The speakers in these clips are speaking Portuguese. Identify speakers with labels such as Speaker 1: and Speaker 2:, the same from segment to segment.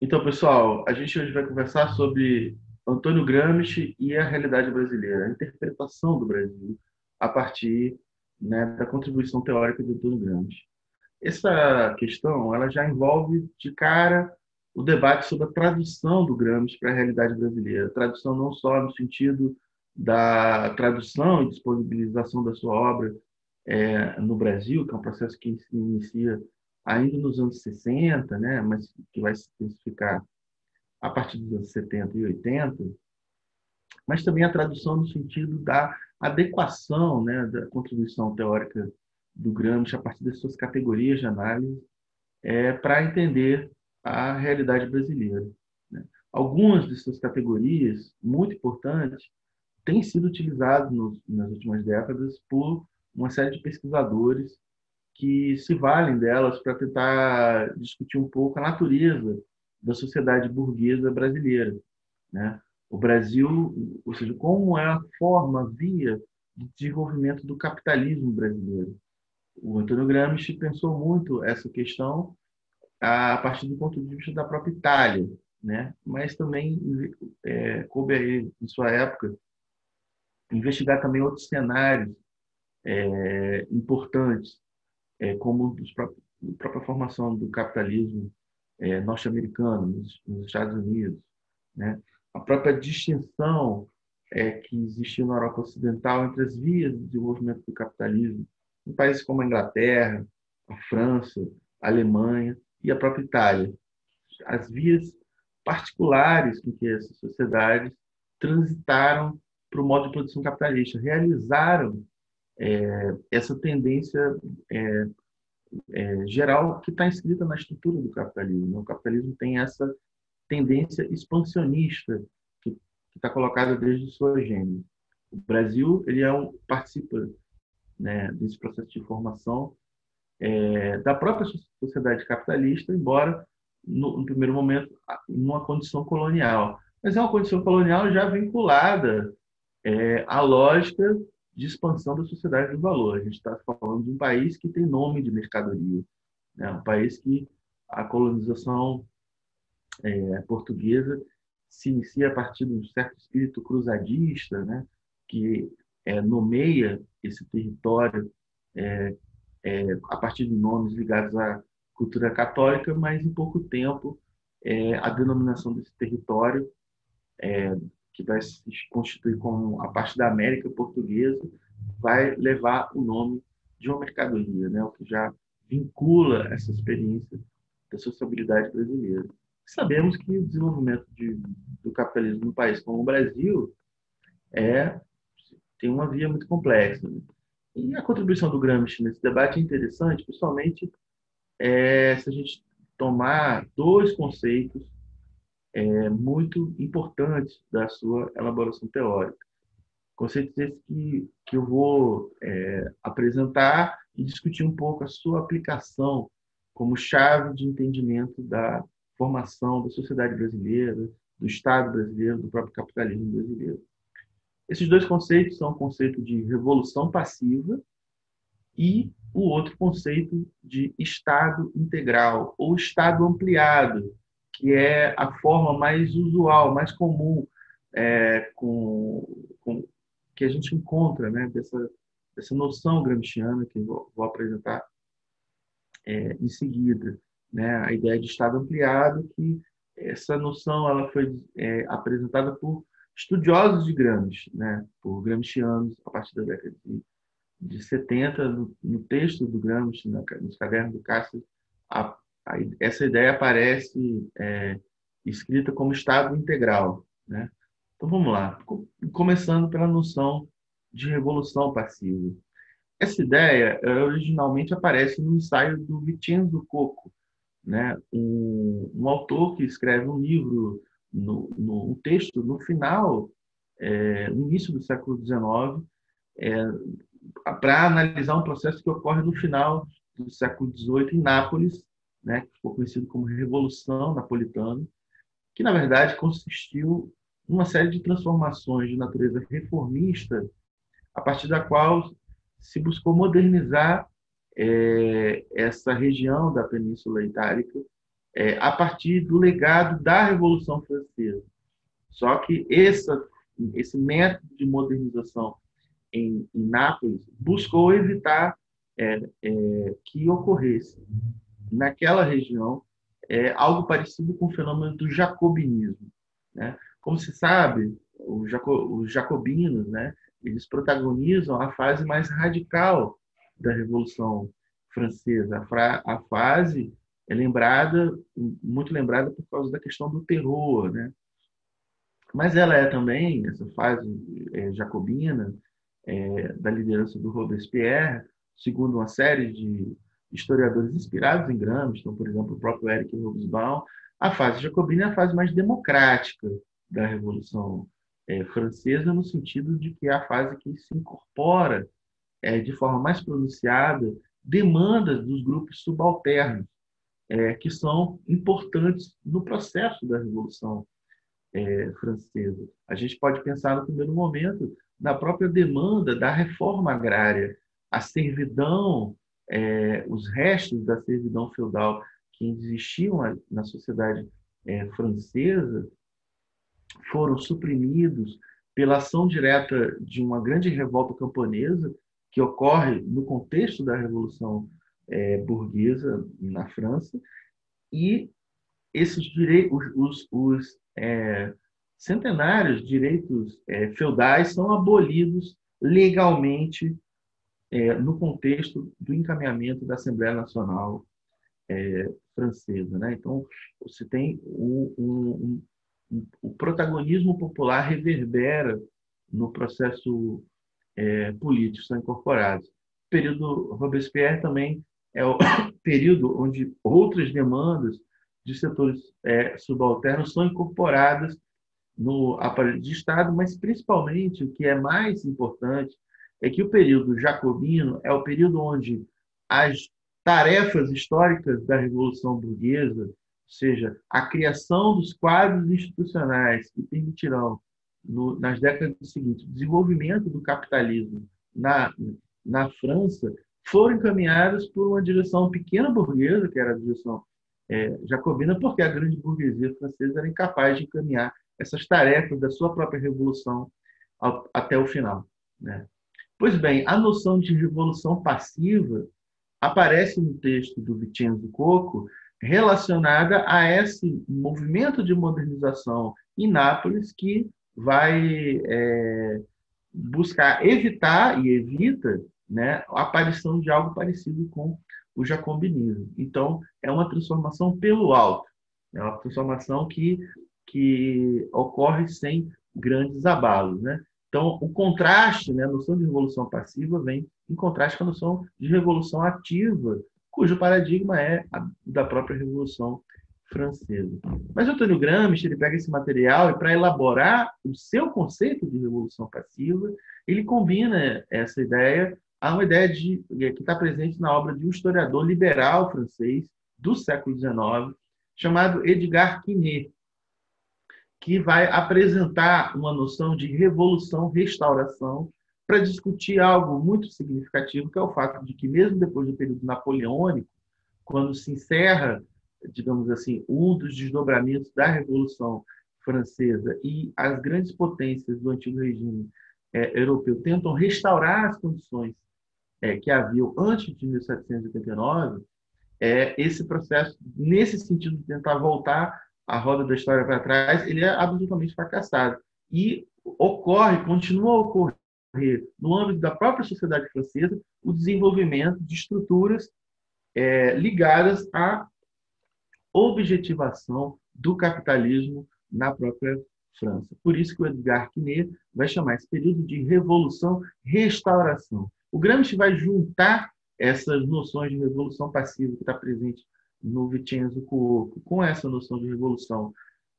Speaker 1: Então, pessoal, a gente hoje vai conversar sobre Antônio Gramsci e a realidade brasileira, a interpretação do Brasil a partir, né, da contribuição teórica de Antônio Gramsci. Essa questão, ela já envolve de cara o debate sobre a tradução do Gramsci para a realidade brasileira. Tradução não só no sentido da tradução e disponibilização da sua obra no Brasil, que é um processo que se inicia ainda nos anos 60, né, mas que vai se intensificar a partir dos anos 70 e 80, mas também a tradução no sentido da adequação, né, da contribuição teórica do Gramsci a partir das suas categorias de análise para entender a realidade brasileira, né? Algumas de suas categorias, muito importantes, têm sido utilizadas nas últimas décadas por uma série de pesquisadores que se valem delas para tentar discutir um pouco a natureza da sociedade burguesa brasileira, né? O Brasil, ou seja, como é a forma, a via de desenvolvimento do capitalismo brasileiro. O Antônio Gramsci pensou muito essa questão a partir do ponto de vista da própria Itália, né? Mas também coube a ele, em sua época, investigar também outros cenários importantes, como a própria formação do capitalismo norte-americano nos Estados Unidos, né? A própria distinção que existiu na Europa Ocidental entre as vias de desenvolvimento do capitalismo em países como a Inglaterra, a França, a Alemanha e a própria Itália. As vias particulares com que essas sociedades transitaram para o modo de produção capitalista, realizaram essa tendência geral que está inscrita na estrutura do capitalismo. O capitalismo tem essa tendência expansionista que está colocada desde sua gênese. O Brasil ele participa, né, desse processo de formação da própria sociedade capitalista, embora no primeiro momento numa condição colonial. Mas é uma condição colonial já vinculada à lógica de expansão da sociedade do valor. A gente está falando de um país que tem nome de mercadoria, né? Um país que a colonização portuguesa se inicia a partir de um certo espírito cruzadista, né? Que nomeia esse território a partir de nomes ligados à cultura católica, mas em pouco tempo a denominação desse território, que vai se constituir como a parte da América portuguesa, vai levar o nome de uma mercadoria, né? O que já vincula essa experiência da sociabilidade brasileira. Sabemos que o desenvolvimento do capitalismo no país como o Brasil é, tem uma via muito complexa, né? E a contribuição do Gramsci nesse debate é interessante, principalmente se a gente tomar dois conceitos muito importantes da sua elaboração teórica. Conceitos esses que eu vou apresentar e discutir um pouco a sua aplicação como chave de entendimento da formação da sociedade brasileira, do Estado brasileiro, do próprio capitalismo brasileiro. Esses dois conceitos são o conceito de revolução passiva e o outro conceito de Estado integral ou Estado ampliado, que é a forma mais usual, mais comum com que a gente encontra, né, dessa noção gramsciana que eu vou apresentar em seguida, né, a ideia de Estado ampliado, que essa noção ela foi apresentada por estudiosos de Gramsci, né, por gramscianos a partir da década de 70, no texto do Gramsci, nos cadernos do Cássio, essa ideia aparece escrita como Estado integral, né? Então vamos lá, começando pela noção de revolução passiva. Essa ideia originalmente aparece no ensaio do Vincenzo Coco, né? Um autor que escreve um livro, um texto no final, no início do século XIX, para analisar um processo que ocorre no final do século XVIII em Nápoles, né? Que ficou conhecido como Revolução Napolitana, que na verdade consistiu em uma série de transformações de natureza reformista, a partir da qual se buscou modernizar essa região da Península Itálica a partir do legado da Revolução Francesa. Só que esse método de modernização em Nápoles buscou evitar que ocorresse naquela região algo parecido com o fenômeno do jacobinismo, né? Como se sabe, os jacobinos, né, eles protagonizam a fase mais radical da Revolução Francesa. A fase é muito lembrada por causa da questão do terror, né? Mas ela é também, essa fase jacobina, da liderança do Robespierre, segundo uma série de historiadores inspirados em Gramsci, então, por exemplo, o próprio Eric Hobsbawm, a fase jacobina é a fase mais democrática da Revolução Francesa, no sentido de que é a fase que se incorpora de forma mais pronunciada demandas dos grupos subalternos, que são importantes no processo da Revolução Francesa. A gente pode pensar, no primeiro momento, na própria demanda da reforma agrária. A servidão, os restos da servidão feudal que existiam na sociedade francesa foram suprimidos pela ação direta de uma grande revolta camponesa que ocorre no contexto da Revolução burguesa na França, e esses direitos, centenários direitos feudais são abolidos legalmente no contexto do encaminhamento da Assembleia Nacional Francesa, né? Então, você tem o protagonismo popular reverbera no processo político, são incorporados. O período Robespierre também é o período onde outras demandas de setores subalternos são incorporadas no aparelho de Estado, mas principalmente o que é mais importante é que o período jacobino é o período onde as tarefas históricas da Revolução Burguesa, ou seja, a criação dos quadros institucionais que permitirão, nas décadas seguintes, o desenvolvimento do capitalismo na França, foram encaminhadas por uma direção pequena burguesa, que era a direção jacobina, porque a grande burguesia francesa era incapaz de encaminhar essas tarefas da sua própria revolução até o final, né? Pois bem, a noção de revolução passiva aparece no texto do Vincenzo Coco relacionada a esse movimento de modernização em Nápoles que vai buscar evitar e evita, né, a aparição de algo parecido com o jacobinismo. Então, é uma transformação pelo alto, é uma transformação que ocorre sem grandes abalos, né? Então, o contraste, né, a noção de revolução passiva vem em contraste com a noção de revolução ativa, cujo paradigma é da própria Revolução Francesa. Mas o Antônio Gramsci ele pega esse material e, para elaborar o seu conceito de revolução passiva, ele combina essa ideia a uma ideia que está presente na obra de um historiador liberal francês do século XIX, chamado Edgar Quinet, que vai apresentar uma noção de revolução-restauração para discutir algo muito significativo, que é o fato de que, mesmo depois do período napoleônico, quando se encerra, digamos assim, um dos desdobramentos da Revolução Francesa e as grandes potências do antigo regime europeu tentam restaurar as condições que haviam antes de 1789, esse processo, nesse sentido de tentar voltar a roda da história para trás, ele é absolutamente fracassado. E continua a ocorrer, no âmbito da própria sociedade francesa, o desenvolvimento de estruturas ligadas à objetivação do capitalismo na própria França. Por isso que o Edgar Quinet vai chamar esse período de revolução-restauração. O Gramsci vai juntar essas noções de revolução passiva que está presente no Vincenzo Cuoco com essa noção de revolução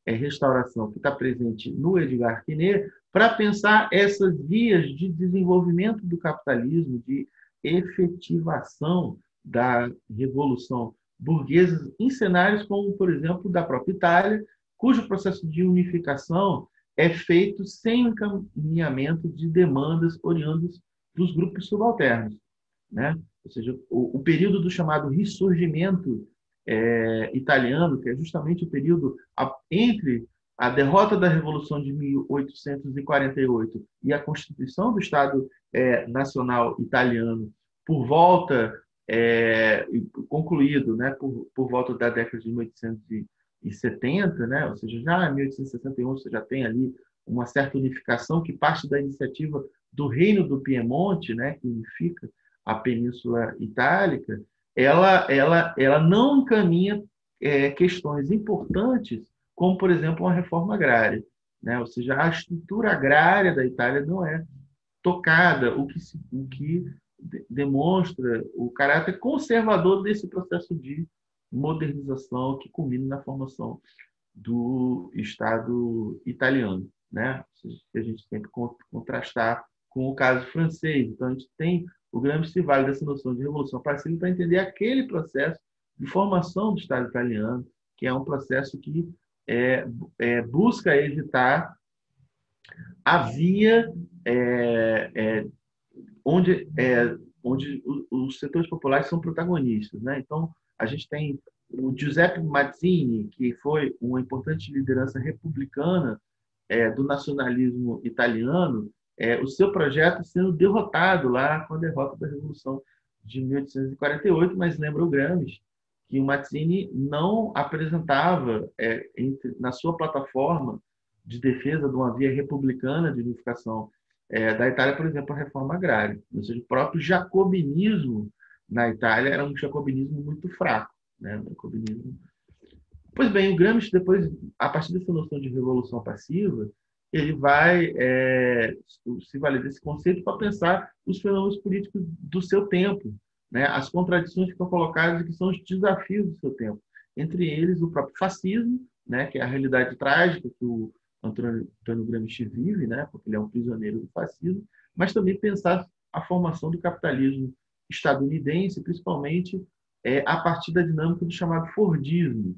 Speaker 1: restauração que está presente no Edgar Quinet, para pensar essas vias de desenvolvimento do capitalismo, de efetivação da revolução burguesa em cenários como, por exemplo, da própria Itália, cujo processo de unificação é feito sem encaminhamento de demandas oriundas dos grupos subalternos, né? Ou seja, o período do chamado ressurgimento italiano, que é justamente o período entre a derrota da Revolução de 1848 e a Constituição do Estado Nacional Italiano, por volta, concluído, né, por volta da década de 1870, né, ou seja, já em 1861 você já tem ali uma certa unificação que parte da iniciativa do Reino do Piemonte, né, que unifica a Península Itálica. Ela não encaminha questões importantes, como, por exemplo, uma reforma agrária, né? Ou seja, a estrutura agrária da Itália não é tocada, o que demonstra o caráter conservador desse processo de modernização que culmina na formação do Estado italiano, né? Que a gente tem que contrastar com o caso francês. Então, a gente tem o Gramsci se vale dessa noção de revolução pacífica para entender aquele processo de formação do Estado italiano, que é um processo que busca evitar a via onde os setores populares são protagonistas, né? Então, a gente tem o Giuseppe Mazzini, que foi uma importante liderança republicana do nacionalismo italiano, o seu projeto sendo derrotado lá com a derrota da Revolução de 1848, mas lembra o Gramsci que o Mazzini não apresentava na sua plataforma de defesa de uma via republicana de unificação da Itália, por exemplo, a reforma agrária. Ou seja, o próprio jacobinismo na Itália era um jacobinismo muito fraco, né? Um jacobinismo. Pois bem, o Gramsci, depois, a partir dessa noção de revolução passiva, ele vai se valer desse conceito para pensar os fenômenos políticos do seu tempo, né? As contradições que estão colocadas e que são os desafios do seu tempo. Entre eles, o próprio fascismo, né? Que é a realidade trágica que o Antônio Gramsci vive, né? Porque ele é um prisioneiro do fascismo, mas também pensar a formação do capitalismo estadunidense, principalmente a partir da dinâmica do chamado Fordismo.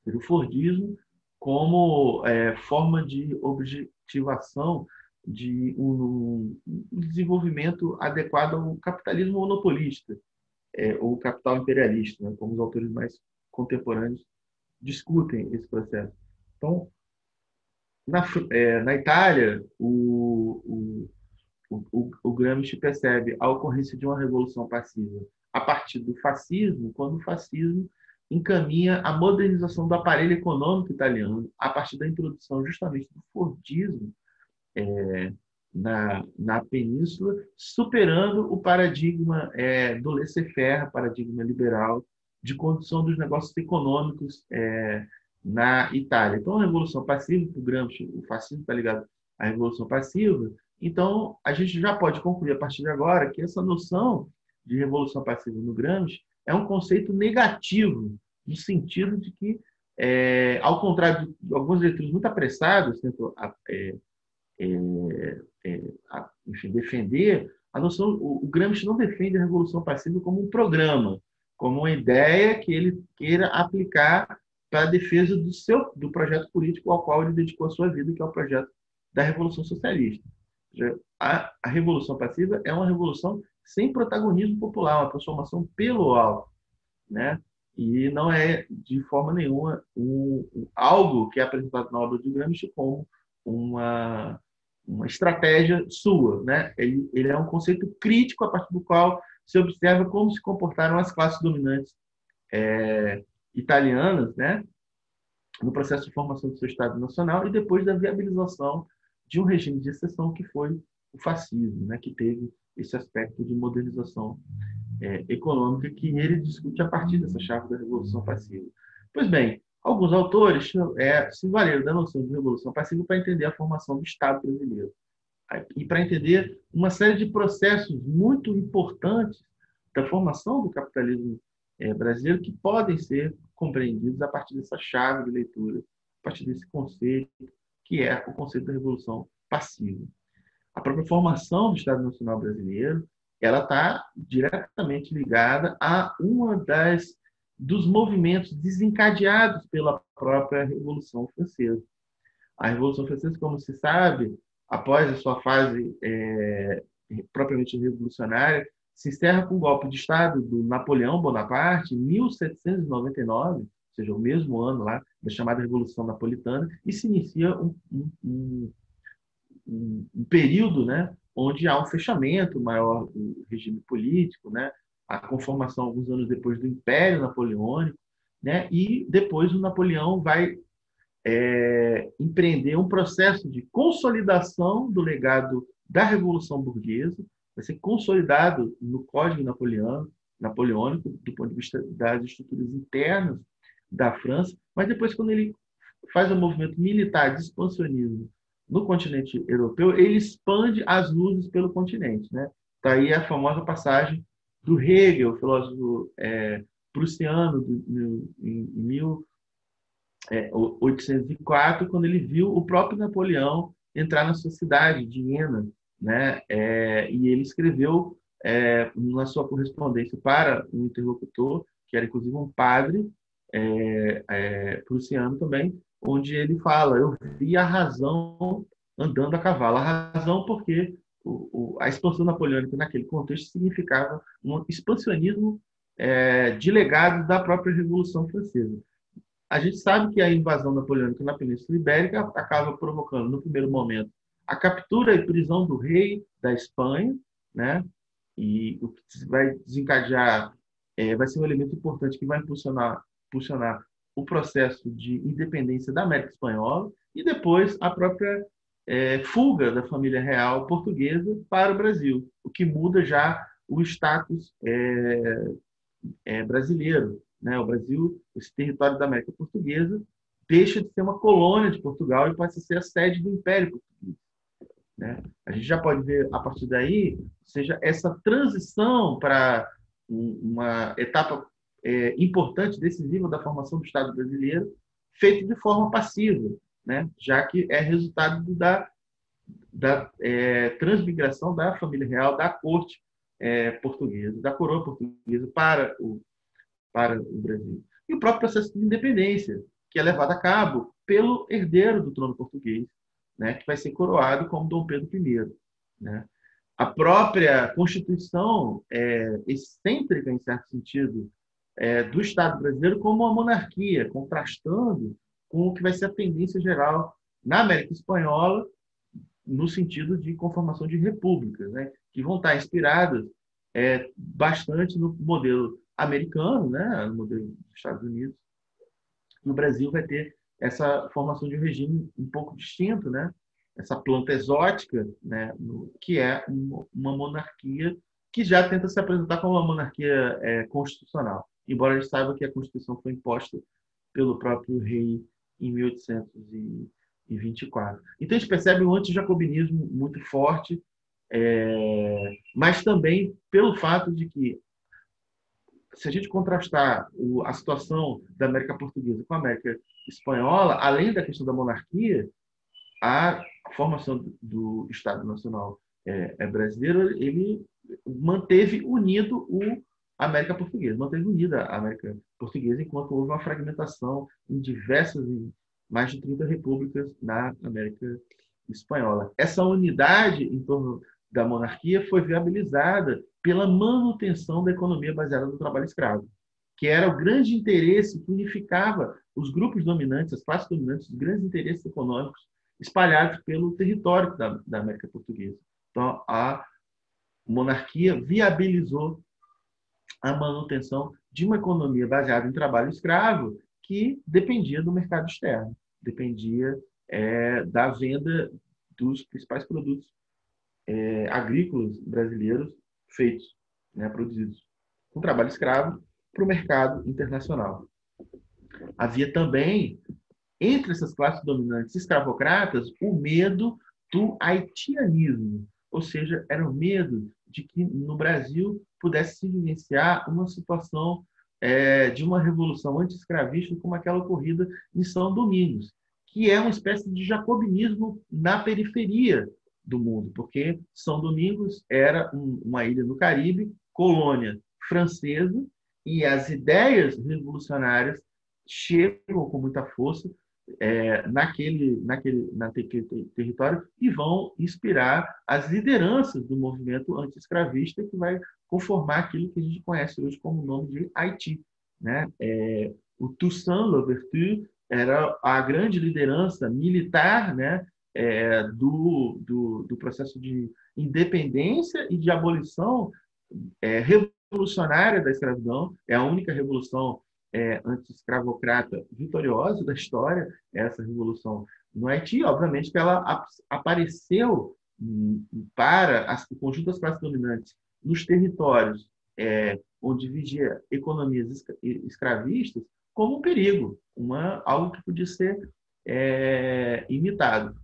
Speaker 1: O Fordismo como forma de objetivação de um desenvolvimento adequado ao capitalismo monopolista, ou capital imperialista, né, como os autores mais contemporâneos discutem esse processo. Então, na Itália, o Gramsci percebe a ocorrência de uma revolução passiva a partir do fascismo, quando o fascismo encaminha a modernização do aparelho econômico italiano a partir da introdução justamente do Fordismo na península, superando o paradigma do laissez-faire, paradigma liberal, de condução dos negócios econômicos na Itália. Então, a Revolução Passiva, para o Gramsci, o fascismo está ligado à Revolução Passiva, então a gente já pode concluir a partir de agora que essa noção de Revolução Passiva no Gramsci é um conceito negativo, no sentido de que, ao contrário de alguns leitores muito apressados, tentam enfim, defender, a noção, o Gramsci não defende a Revolução Passiva como um programa, como uma ideia que ele queira aplicar para a defesa do projeto político ao qual ele dedicou a sua vida, que é o projeto da Revolução Socialista. A Revolução Passiva é uma revolução sem protagonismo popular, uma transformação pelo alto, né? E não é, de forma nenhuma, algo que é apresentado na obra de Gramsci como uma estratégia sua, né? Ele é um conceito crítico a partir do qual se observa como se comportaram as classes dominantes italianas, né? No processo de formação do seu Estado Nacional e depois da viabilização de um regime de exceção que foi o fascismo, né? Que teve esse aspecto de modernização econômica que ele discute a partir dessa chave da Revolução Passiva. Pois bem, alguns autores se valeram da noção de Revolução Passiva para entender a formação do Estado brasileiro e para entender uma série de processos muito importantes da formação do capitalismo brasileiro que podem ser compreendidos a partir dessa chave de leitura, a partir desse conceito, que é o conceito da Revolução Passiva. A própria formação do Estado Nacional Brasileiro ela está diretamente ligada a dos movimentos desencadeados pela própria Revolução Francesa. A Revolução Francesa, como se sabe, após a sua fase propriamente revolucionária, se encerra com o golpe de Estado do Napoleão Bonaparte em 1799, ou seja, o mesmo ano lá da chamada Revolução Napolitana, e se inicia um período, né, onde há um fechamento maior do regime político, né, a conformação alguns anos depois do Império Napoleônico, né, e depois o Napoleão vai empreender um processo de consolidação do legado da Revolução Burguesa, vai ser consolidado no Código Napoleônico, do ponto de vista das estruturas internas da França, mas depois, quando ele faz um movimento militar de expansionismo no continente europeu, ele expande as luzes pelo continente. Né? Tá aí a famosa passagem do Hegel, filósofo prussiano, em 1804, quando ele viu o próprio Napoleão entrar na sua cidade, de Viena, né? E ele escreveu na sua correspondência para um interlocutor, que era inclusive um padre prussiano também, onde ele fala: eu vi a razão andando a cavalo. A razão porque a expansão napoleônica naquele contexto significava um expansionismo de legados da própria Revolução Francesa. A gente sabe que a invasão napoleônica na Península Ibérica acaba provocando, no primeiro momento, a captura e prisão do rei da Espanha, né? E o que vai desencadear vai ser um elemento importante que vai impulsionar o processo de independência da América Espanhola e depois a própria fuga da família real portuguesa para o Brasil, o que muda já o status brasileiro. Né? O Brasil, esse território da América Portuguesa, deixa de ser uma colônia de Portugal e passa a ser a sede do Império Português. Né? A gente já pode ver, a partir daí, ou seja, essa transição para uma etapa importante, decisiva da formação do Estado brasileiro, feita de forma passiva, né? Já que é resultado da transmigração da família real, da corte portuguesa, da coroa portuguesa para o Brasil. E o próprio processo de independência, que é levado a cabo pelo herdeiro do trono português, né, que vai ser coroado como Dom Pedro I. Né? A própria Constituição excêntrica, em certo sentido, do Estado brasileiro como uma monarquia, contrastando com o que vai ser a tendência geral na América Espanhola, no sentido de conformação de repúblicas, né, que vão estar inspiradas bastante no modelo americano, né, no modelo dos Estados Unidos. No Brasil vai ter essa formação de um regime um pouco distinto, né, essa planta exótica, né, que é uma monarquia que já tenta se apresentar como uma monarquia constitucional, embora a gente saiba que a Constituição foi imposta pelo próprio rei em 1824. Então a gente percebe um antijacobinismo muito forte, mas também pelo fato de que, se a gente contrastar a situação da América Portuguesa com a América Espanhola, além da questão da monarquia, a formação do Estado Nacional brasileiro, ele manteve unido a América Portuguesa, manteve unida a América Portuguesa, enquanto houve uma fragmentação em mais de 30 repúblicas na América Espanhola. Essa unidade em torno da monarquia foi viabilizada pela manutenção da economia baseada no trabalho escravo, que era o grande interesse que unificava os grupos dominantes, as classes dominantes, os grandes interesses econômicos espalhados pelo território da América Portuguesa. Então, a monarquia viabilizou a manutenção de uma economia baseada em trabalho escravo que dependia do mercado externo, dependia da venda dos principais produtos agrícolas brasileiros feitos, né, produzidos com trabalho escravo para o mercado internacional. Havia também, entre essas classes dominantes escravocratas, o medo do haitianismo, ou seja, era o medo de que no Brasil pudesse se vivenciar uma situação de uma revolução anti-escravista como aquela ocorrida em São Domingos, que é uma espécie de jacobinismo na periferia do mundo, porque São Domingos era uma ilha no Caribe, colônia francesa, e as ideias revolucionárias chegam com muita força naquele território e vão inspirar as lideranças do movimento anti-escravista, que vai conformar aquilo que a gente conhece hoje como o nome de Haiti, né? O Toussaint Louverture era a grande liderança militar, né, do processo de independência e de abolição revolucionária da escravidão. É a única revolução anti-escravocrata vitoriosa da história, essa revolução no Haiti. Obviamente que ela apareceu para o conjunto das classes dominantes nos territórios onde vigia economias escravistas como um perigo, algo que podia ser imitado.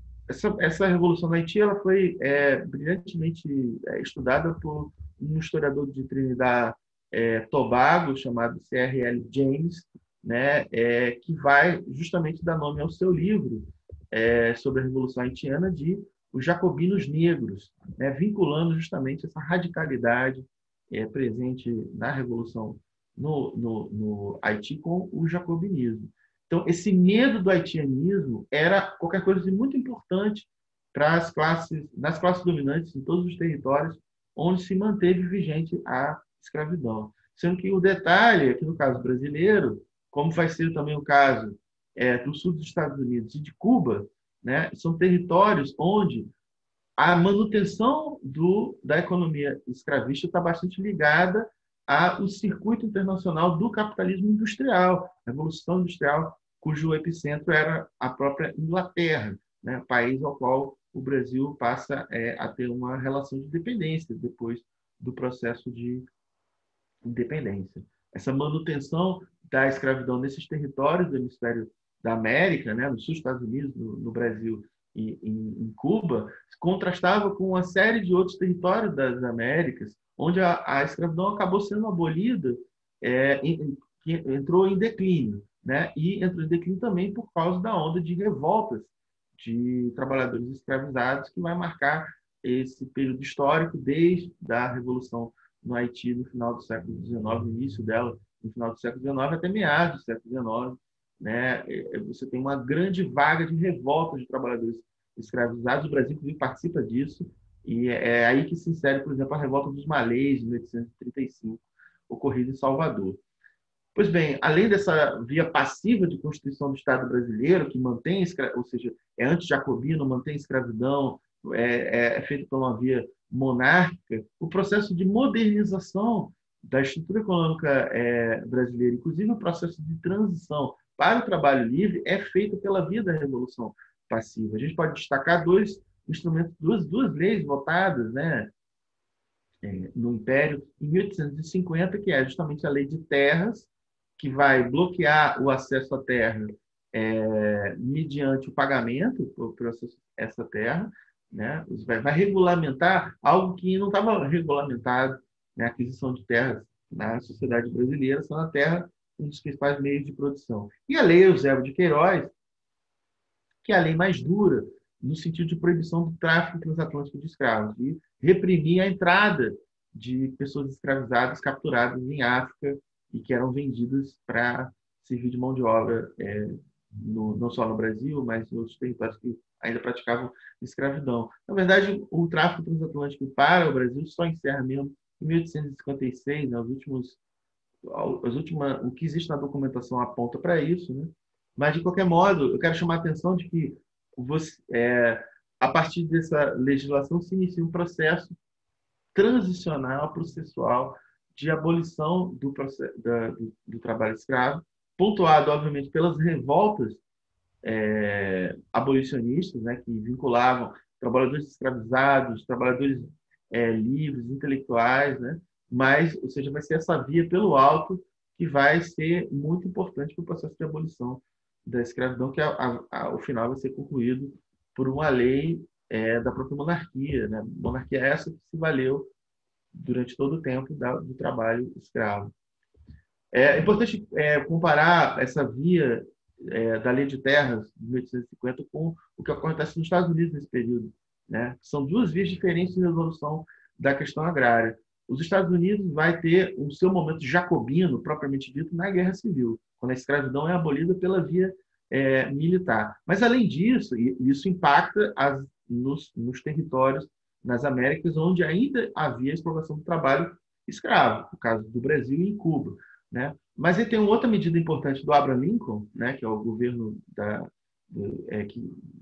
Speaker 1: Essa revolução no Haiti ela foi brilhantemente estudada por um historiador de Trinidad Tobago chamado C.R.L. James, né, que vai justamente dar nome ao seu livro sobre a Revolução Haitiana de Os Jacobinos Negros, né, vinculando justamente essa radicalidade presente na Revolução no Haiti com o jacobinismo. Então, esse medo do haitianismo era qualquer coisa de muito importante nas classes dominantes em todos os territórios onde se manteve vigente a escravidão. Sendo que o detalhe, aqui no caso brasileiro, como vai ser também o caso do sul dos Estados Unidos e de Cuba, né, são territórios onde a manutenção da economia escravista está bastante ligada ao circuito internacional do capitalismo industrial, a Revolução Industrial, cujo epicentro era a própria Inglaterra, né, país ao qual o Brasil passa a ter uma relação de dependência depois do processo de independência. Essa manutenção da escravidão nesses territórios do hemisfério da América, né, no sul dos Estados Unidos, no Brasil e em Cuba, contrastava com uma série de outros territórios das Américas, onde a escravidão acabou sendo abolida, entrou em declínio, né? E entrou em declínio também por causa da onda de revoltas de trabalhadores escravizados que vai marcar esse período histórico desde a Revolução no Haiti no final do século XIX, no início dela no final do século XIX até meados do século XIX, né? Você tem uma grande vaga de revoltas de trabalhadores escravizados. O Brasil, inclusive, participa disso. E é aí que se insere, por exemplo, a revolta dos malês, de 1835, ocorrida em Salvador. Pois bem, além dessa via passiva de constituição do Estado brasileiro, que mantém, ou seja, é anti-jacobino, mantém escravidão, é feito por uma via monárquica, o processo de modernização da estrutura econômica brasileira, inclusive o processo de transição para o trabalho livre, é feito pela via da Revolução Passiva. A gente pode destacar dois instrumentos, duas leis votadas, né, no Império em 1850, que é justamente a Lei de Terras, que vai bloquear o acesso à terra mediante o pagamento por essa terra, né, vai regulamentar algo que não estava regulamentado, né, a aquisição de terras na sociedade brasileira, sendo a terra um dos principais meios de produção. E a Lei Eusébio de Queiroz, que é a lei mais dura, no sentido de proibição do tráfico transatlântico de escravos, e reprimir a entrada de pessoas escravizadas capturadas em África e que eram vendidas para servir de mão de obra, não só no Brasil, mas em outros territórios que ainda praticavam escravidão. Na verdade, o tráfico transatlântico para o Brasil só encerra mesmo em 1856, né, o que existe na documentação aponta para isso, né? Mas, de qualquer modo, eu quero chamar a atenção de que a partir dessa legislação se inicia um processo transicional, processual, de abolição do trabalho escravo, pontuado, obviamente, pelas revoltas abolicionistas, né, que vinculavam trabalhadores escravizados, trabalhadores livres, intelectuais, né? Mas, ou seja, vai ser essa via pelo alto que vai ser muito importante para o processo de abolição da escravidão, que ao final vai ser concluído por uma lei da própria monarquia, né? Monarquia essa que se valeu durante todo o tempo do trabalho escravo. É importante comparar essa via da Lei de Terras de 1850 com o que acontece nos Estados Unidos nesse período, né? São duas vias diferentes de resolução da questão agrária. Os Estados Unidos vai ter o seu momento jacobino, propriamente dito, na Guerra Civil, quando a escravidão é abolida pela via militar. Mas, além disso, isso impacta nos territórios, nas Américas, onde ainda havia exploração do trabalho escravo, no caso do Brasil e em Cuba, né? Mas ele tem uma outra medida importante do Abraham Lincoln, né, que é o governo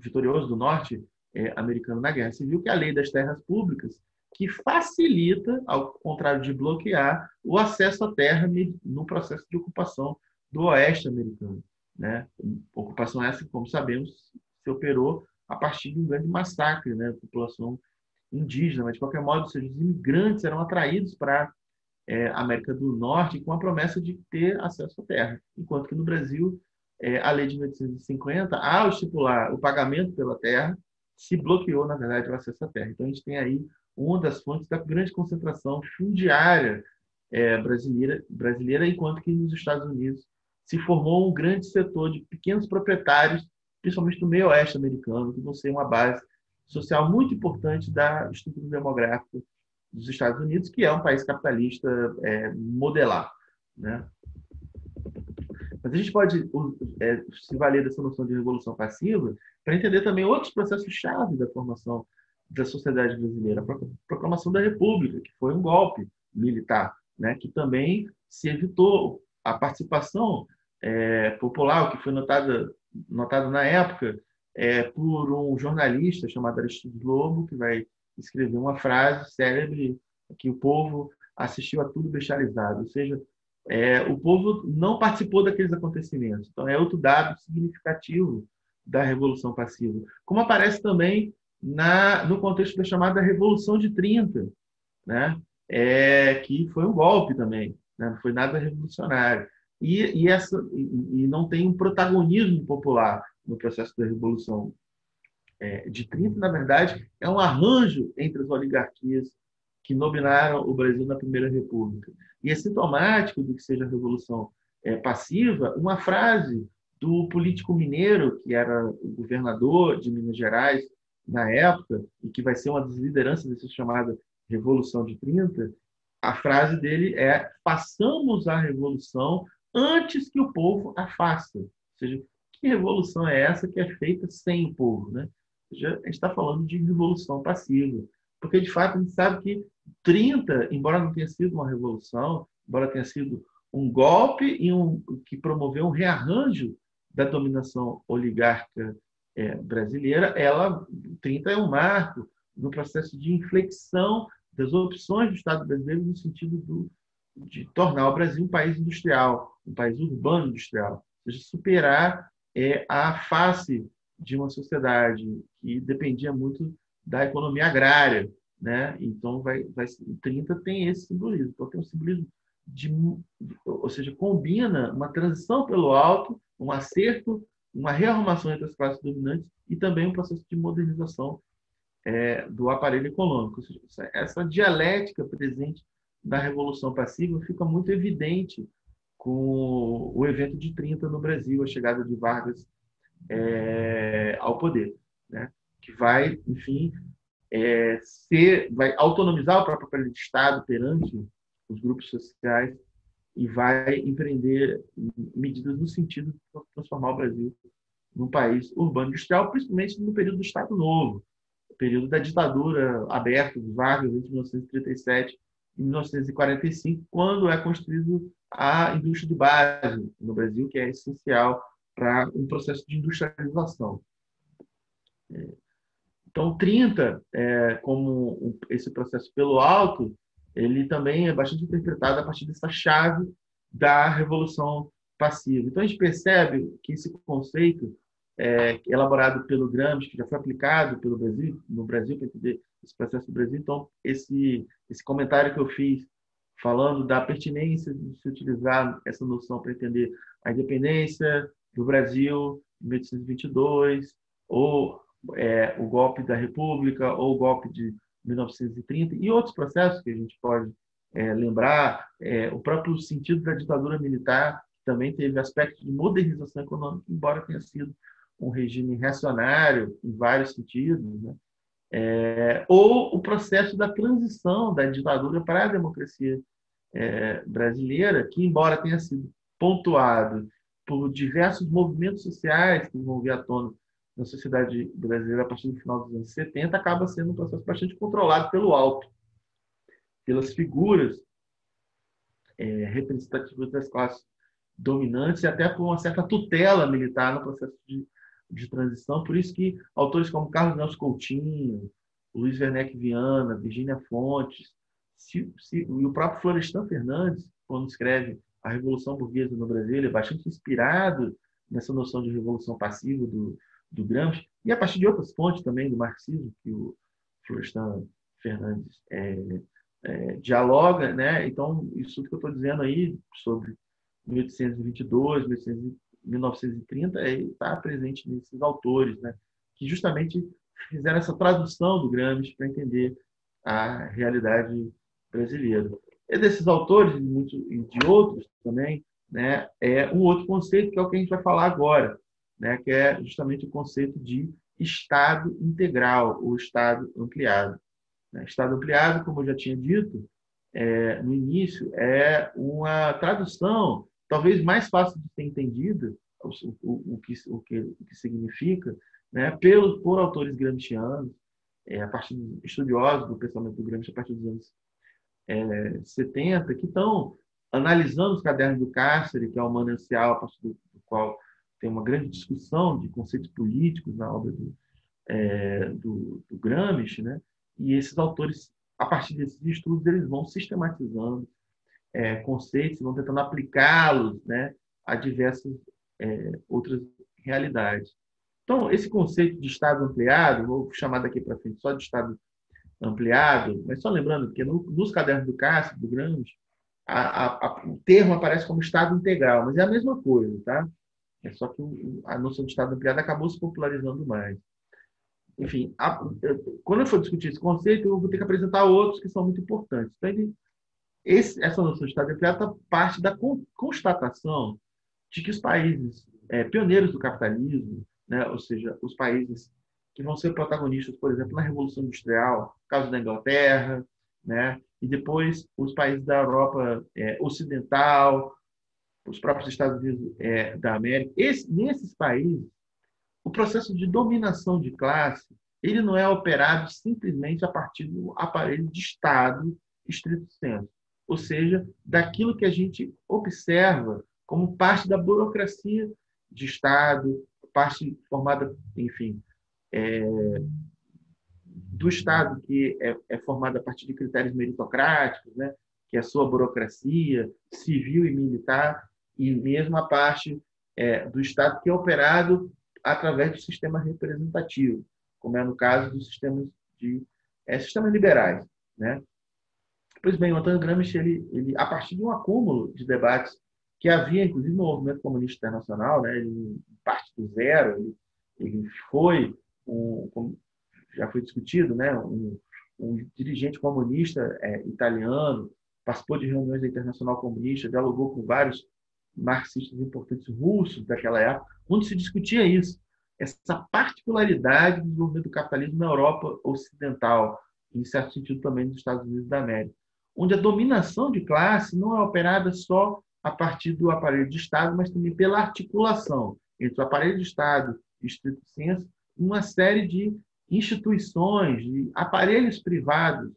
Speaker 1: vitorioso do norte americano na Guerra Civil, que é a Lei das Terras Públicas, que facilita, ao contrário de bloquear, o acesso à terra no processo de ocupação do oeste americano, né? Ocupação essa que, como sabemos, se operou a partir de um grande massacre, né, da população indígena, mas de qualquer modo, ou seja, os imigrantes eram atraídos para a América do Norte com a promessa de ter acesso à terra, enquanto que no Brasil a lei de 1850, ao estipular o pagamento pela terra, se bloqueou, na verdade, o acesso à terra. Então, a gente tem aí uma das fontes da grande concentração fundiária brasileira, enquanto que nos Estados Unidos se formou um grande setor de pequenos proprietários, principalmente no meio oeste americano, que vão ser uma base social muito importante da estrutura demográfica dos Estados Unidos, que é um país capitalista modelar, né? Mas a gente pode se valer dessa noção de revolução passiva para entender também outros processos-chave da formação da sociedade brasileira. A proclamação da República, que foi um golpe militar, né, que também se evitou a participação popular, que foi notado na época por um jornalista chamado Aristides Lobo, que vai escrever uma frase célebre que o povo assistiu a tudo bestializado, ou seja, o povo não participou daqueles acontecimentos. Então, é outro dado significativo da Revolução Passiva. Como aparece também no contexto da chamada Revolução de 30, né? Que foi um golpe também, né? Não foi nada revolucionário. E não tem um protagonismo popular no processo da Revolução de 30, na verdade, é um arranjo entre as oligarquias que dominaram o Brasil na Primeira República. E é sintomático do que seja a Revolução Passiva uma frase do político mineiro, que era o governador de Minas Gerais na época, e que vai ser uma das lideranças dessa chamada Revolução de 30, a frase dele é: façamos a revolução antes que o povo a faça. Ou seja, que revolução é essa que é feita sem o povo, né? Ou seja, a gente está falando de revolução passiva. Porque, de fato, a gente sabe que 30, embora não tenha sido uma revolução, embora tenha sido um golpe que promoveu um rearranjo da dominação oligárquica brasileira, 30 é um marco no processo de inflexão das opções do Estado brasileiro no sentido de tornar o Brasil um país industrial, um país urbano industrial, ou seja, superar a face de uma sociedade que dependia muito da economia agrária, né? Então, 30 tem esse simbolismo. Então, tem um simbolismo ou seja, combina uma transição pelo alto, um acerto, uma rearrumação entre as classes dominantes e também um processo de modernização do aparelho econômico. Ou seja, essa dialética presente da Revolução Passiva fica muito evidente com o evento de 30 no Brasil, a chegada de Vargas ao poder, né? Que vai, enfim, vai autonomizar o próprio aparelho de Estado perante os grupos sociais e vai empreender medidas no sentido de transformar o Brasil num país urbano industrial, principalmente no período do Estado Novo, o período da ditadura aberta dos Vargas, entre 1937 e 1945, quando é construído a indústria de base no Brasil, que é essencial para um processo de industrialização. Então, 30, como esse processo pelo alto, ele também é bastante interpretado a partir dessa chave da revolução passiva. Então, a gente percebe que esse conceito, elaborado pelo Gramsci, que já foi aplicado no Brasil, para entender esse processo do Brasil, então, esse comentário que eu fiz, falando da pertinência de se utilizar essa noção para entender a independência do Brasil em 1822, ou o golpe da República, ou o golpe de 1930, e outros processos que a gente pode lembrar, o próprio sentido da ditadura militar, que também teve aspectos de modernização econômica, embora tenha sido um regime reacionário em vários sentidos, né? Ou o processo da transição da ditadura para a democracia brasileira, que, embora tenha sido pontuado por diversos movimentos sociais que vão vir à tona na sociedade brasileira a partir do final dos anos 70, acaba sendo um processo bastante controlado pelo alto, pelas figuras representativas das classes dominantes e até por uma certa tutela militar no processo de transição. Por isso que autores como Carlos Nelson Coutinho, Luiz Werneck Viana, Virgínia Fontes, e o próprio Florestan Fernandes, quando escreve A Revolução Burguesa no Brasil, ele é bastante inspirado nessa noção de revolução passiva do Gramsci, e a partir de outras fontes também do marxismo, que o Florestan Fernandes dialoga, né? Então, isso que eu estou dizendo aí sobre 1822, 1930, está presente nesses autores, né? Que justamente fizeram essa tradução do Gramsci para entender a realidade brasileira. E desses autores e de outros também, né, é um outro conceito que é o que a gente vai falar agora, né, que é justamente o conceito de Estado integral ou Estado ampliado. Estado ampliado, como eu já tinha dito no início, é uma tradução talvez mais fácil de ser entendida, o que significa, né, por autores gramscianos, a partir de estudiosos do pensamento do Gramsci a partir dos anos 70, que estão analisando os cadernos do cárcere, que é um manancial a partir do qual tem uma grande discussão de conceitos políticos na obra do Gramsci, né? E esses autores, a partir desses estudos, eles vão sistematizando conceitos, vão tentando aplicá-los, né, a diversas outras realidades. Então, esse conceito de Estado ampliado, vou chamar daqui para frente só de Estado ampliado, mas só lembrando que nos cadernos do Cássio, do Gramsci, o termo aparece como Estado integral, mas é a mesma coisa, tá? É só que a noção de Estado ampliado acabou se popularizando mais. Enfim, quando eu for discutir esse conceito, eu vou ter que apresentar outros que são muito importantes. Então, essa noção de Estado ampliado parte da constatação de que os países pioneiros do capitalismo, né, ou seja, os países que vão ser protagonistas, por exemplo, na Revolução Industrial, caso da Inglaterra, né, e depois os países da Europa Ocidental, os próprios Estados Unidos da América. Nesses países, o processo de dominação de classe ele não é operado simplesmente a partir do aparelho de Estado estrito sensu, ou seja, daquilo que a gente observa como parte da burocracia de Estado, parte formada, enfim, do Estado, que é formada a partir de critérios meritocráticos, né? Que é a sua burocracia civil e militar, e mesmo a parte do Estado que é operado através do sistema representativo, como é no caso dos sistemas liberais, né? Pois bem, o Antônio Gramsci, ele, a partir de um acúmulo de debates que havia, inclusive, no movimento comunista internacional, né? Ele parte do zero, ele foi, como já foi discutido, né? um dirigente comunista italiano, participou de reuniões da Internacional Comunista, dialogou com vários marxistas importantes russos daquela época, onde se discutia isso, essa particularidade do desenvolvimento do capitalismo na Europa Ocidental, em certo sentido também nos Estados Unidos da América, onde a dominação de classe não é operada só a partir do aparelho de Estado, mas também pela articulação entre o aparelho de Estado e estrito sensu, uma série de instituições, de aparelhos privados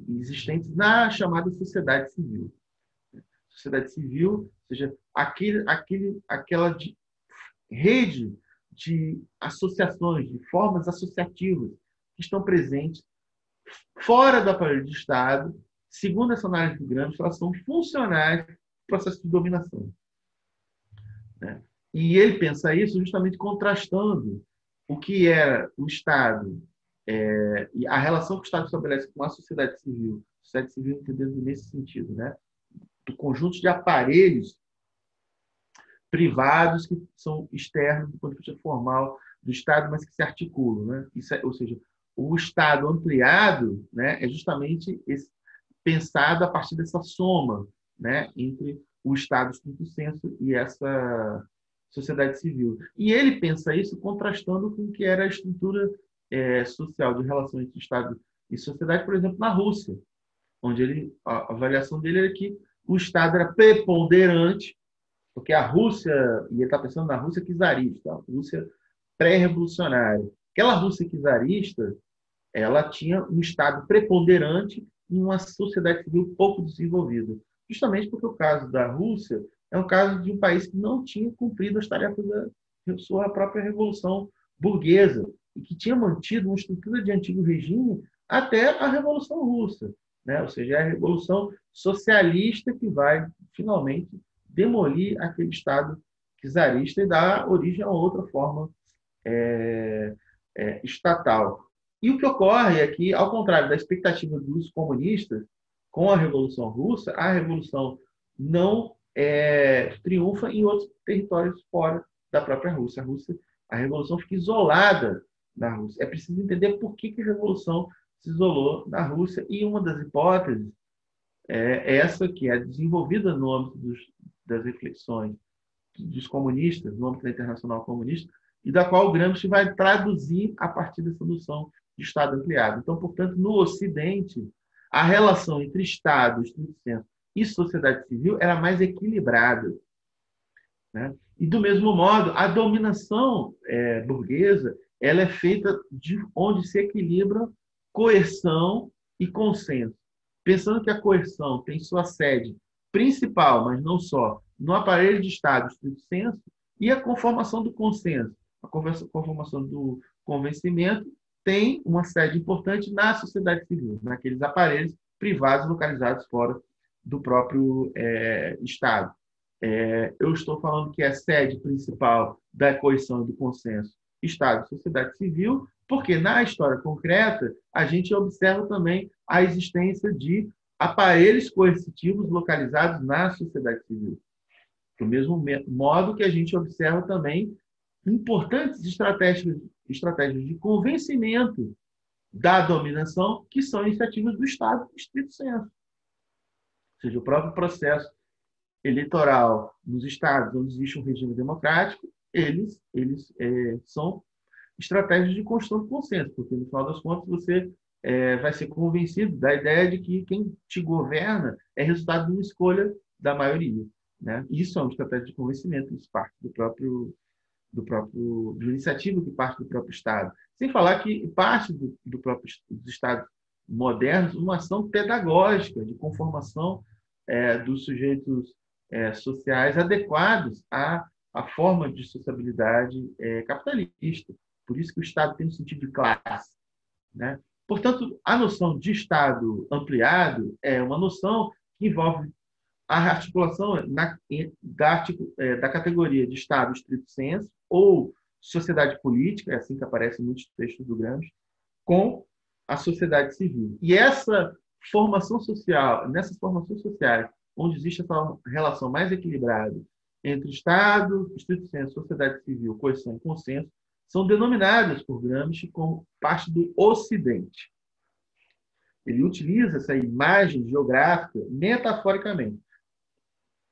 Speaker 1: existentes na chamada sociedade civil. Sociedade civil, ou seja, aquela rede de associações, de formas associativas que estão presentes fora do aparelho de Estado, segundo essa análise do Gramsci, elas são funcionais do processo de dominação, né? E ele pensa isso justamente contrastando o que era o Estado e a relação que o Estado estabelece com a sociedade civil entendendo nesse sentido, né? Do conjunto de aparelhos privados que são externos do ponto de vista formal do Estado, mas que se articulam, né? Ou seja, o Estado ampliado, né, é justamente pensado a partir dessa soma, né, entre o Estado estrito sensu e essa sociedade civil. E ele pensa isso contrastando com o que era a estrutura social de relação entre Estado e sociedade, por exemplo, na Rússia, onde a avaliação dele era que o Estado era preponderante, porque a Rússia, e ele está pensando na Rússia czarista, a Rússia pré-revolucionária. Aquela Rússia czarista, ela tinha um Estado preponderante e uma sociedade civil pouco desenvolvida. justamente porque o caso da Rússia é um caso de um país que não tinha cumprido as tarefas da sua própria revolução burguesa e que tinha mantido uma estrutura de antigo regime até a Revolução Russa, né? Ou seja, é a revolução socialista que vai finalmente demolir aquele Estado czarista e dar origem a outra forma estatal. E o que ocorre é que, ao contrário da expectativa dos comunistas, com a Revolução Russa, a Revolução não triunfa em outros territórios fora da própria Rússia. A Revolução fica isolada na Rússia. É preciso entender por que a Revolução se isolou na Rússia, e uma das hipóteses é essa que é desenvolvida no âmbito das reflexões dos comunistas, no âmbito da Internacional Comunista, e da qual o Gramsci vai traduzir a partir dessa noção de Estado ampliado. Então, portanto, no Ocidente, a relação entre Estado, estrito sensu, e sociedade civil era mais equilibrada, né? E, do mesmo modo, a dominação burguesa ela é feita de onde se equilibra coerção e consenso. Pensando que a coerção tem sua sede principal, mas não só, no aparelho de Estado, estrito sensu, e a conformação do consenso, a conformação do convencimento, tem uma sede importante na sociedade civil, naqueles aparelhos privados localizados fora do próprio Estado. Eu estou falando que é a sede principal da coerção e do consenso Estado e sociedade civil, porque na história concreta a gente observa também a existência de aparelhos coercitivos localizados na sociedade civil. Do mesmo modo que a gente observa também importantes estratégias de convencimento da dominação, que são iniciativas do Estado, estrito sensu. Ou seja, o próprio processo eleitoral nos estados onde existe um regime democrático, eles são estratégias de construção de consenso, porque, no final das contas, você vai ser convencido da ideia de que quem te governa é resultado de uma escolha da maioria, né? Isso é uma estratégia de convencimento, isso parte de iniciativa que parte do próprio Estado. Sem falar que parte dos Estados modernos uma ação pedagógica de conformação dos sujeitos sociais adequados à forma de sociabilidade capitalista. Por isso que o Estado tem um sentido de classe, né? Portanto, a noção de Estado ampliado é uma noção que envolve a articulação da categoria de Estado estrito sensu ou sociedade política, é assim que aparece em muitos textos do Gramsci, com a sociedade civil. E essa formação social, nessas formações sociais, onde existe essa relação mais equilibrada entre Estado, estrito sensu, sociedade civil, coerção e consenso, são denominadas por Gramsci como parte do Ocidente. Ele utiliza essa imagem geográfica metaforicamente.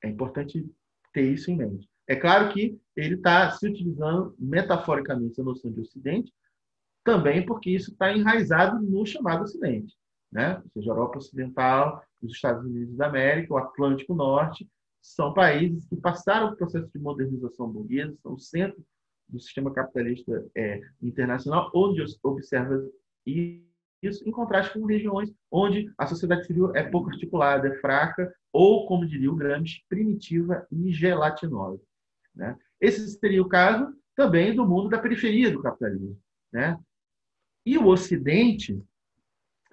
Speaker 1: É importante ter isso em mente. É claro que ele está se utilizando metaforicamente a noção de Ocidente, também porque isso está enraizado no chamado Ocidente, né? Ou seja, a Europa Ocidental, os Estados Unidos da América, o Atlântico Norte, são países que passaram o processo de modernização burguesa, são o centro do sistema capitalista internacional, onde observa isso, em contraste com regiões onde a sociedade civil é pouco articulada, é fraca, ou, como diria o Gramsci, primitiva e gelatinosa, né? Esse seria o caso também do mundo da periferia do capitalismo, né? E o Ocidente,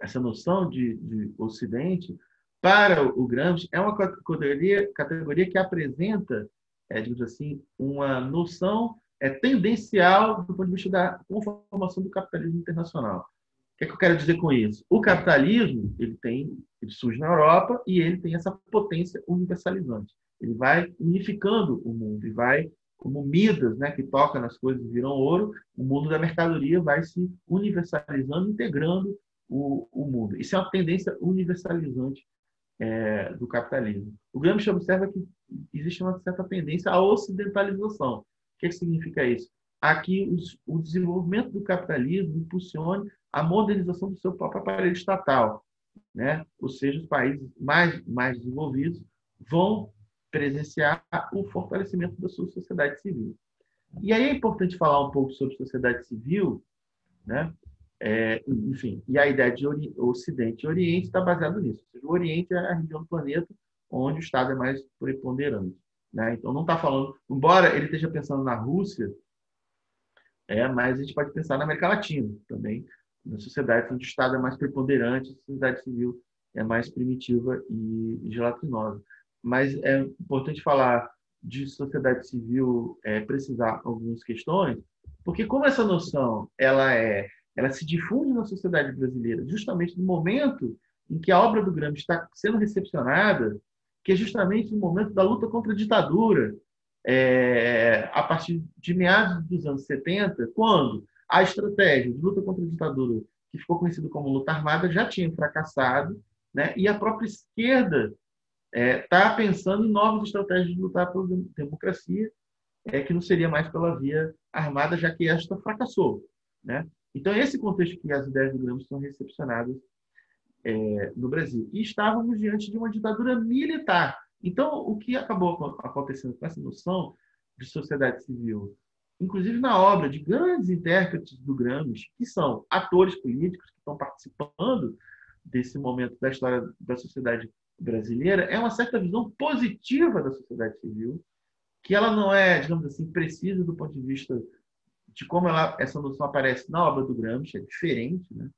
Speaker 1: essa noção de Ocidente, para o Gramsci, é uma categoria que apresenta, digamos assim, uma noção tendencial do ponto de vista da conformação do capitalismo internacional. O que é que eu quero dizer com isso? O capitalismo ele surge na Europa e ele tem essa potência universalizante. Ele vai unificando o mundo e vai, como Midas, né, que toca nas coisas e viram ouro, o mundo da mercadoria vai se universalizando, integrando o mundo. Isso é uma tendência universalizante do capitalismo. O Gramsci observa que existe uma certa tendência à ocidentalização. O que significa isso? Aqui o desenvolvimento do capitalismo impulsione a modernização do seu próprio aparelho estatal, né? Ou seja, os países mais desenvolvidos vão presenciar o fortalecimento da sua sociedade civil. E aí é importante falar um pouco sobre sociedade civil, né? Enfim, e a ideia de Ocidente e Oriente está baseada nisso. Ou seja, o Oriente é a região do planeta onde o Estado é mais preponderante, né? Então, não está falando, embora ele esteja pensando na Rússia, mas a gente pode pensar na América Latina também, nas sociedades onde o Estado é mais preponderante, a sociedade civil é mais primitiva e gelatinosa. Mas é importante falar de sociedade civil, precisar algumas questões, porque como essa noção ela se difunde na sociedade brasileira justamente no momento em que a obra do Gramsci está sendo recepcionada, que é justamente no momento da luta contra a ditadura, a partir de meados dos anos 70, quando a estratégia de luta contra a ditadura, que ficou conhecida como luta armada, já tinha fracassado, né? E a própria esquerda está pensando em novas estratégias de lutar pela democracia, que não seria mais pela via armada, já que esta fracassou, né? Então, é esse contexto que as ideias do Gramsci são recepcionadas no Brasil. E estávamos diante de uma ditadura militar. Então, o que acabou acontecendo com essa noção de sociedade civil, inclusive na obra de grandes intérpretes do Gramsci, que são atores políticos que estão participando desse momento da história da sociedade brasileira, é uma certa visão positiva da sociedade civil, que ela não é, digamos assim, precisa do ponto de vista de como essa noção aparece na obra do Gramsci, é diferente, né?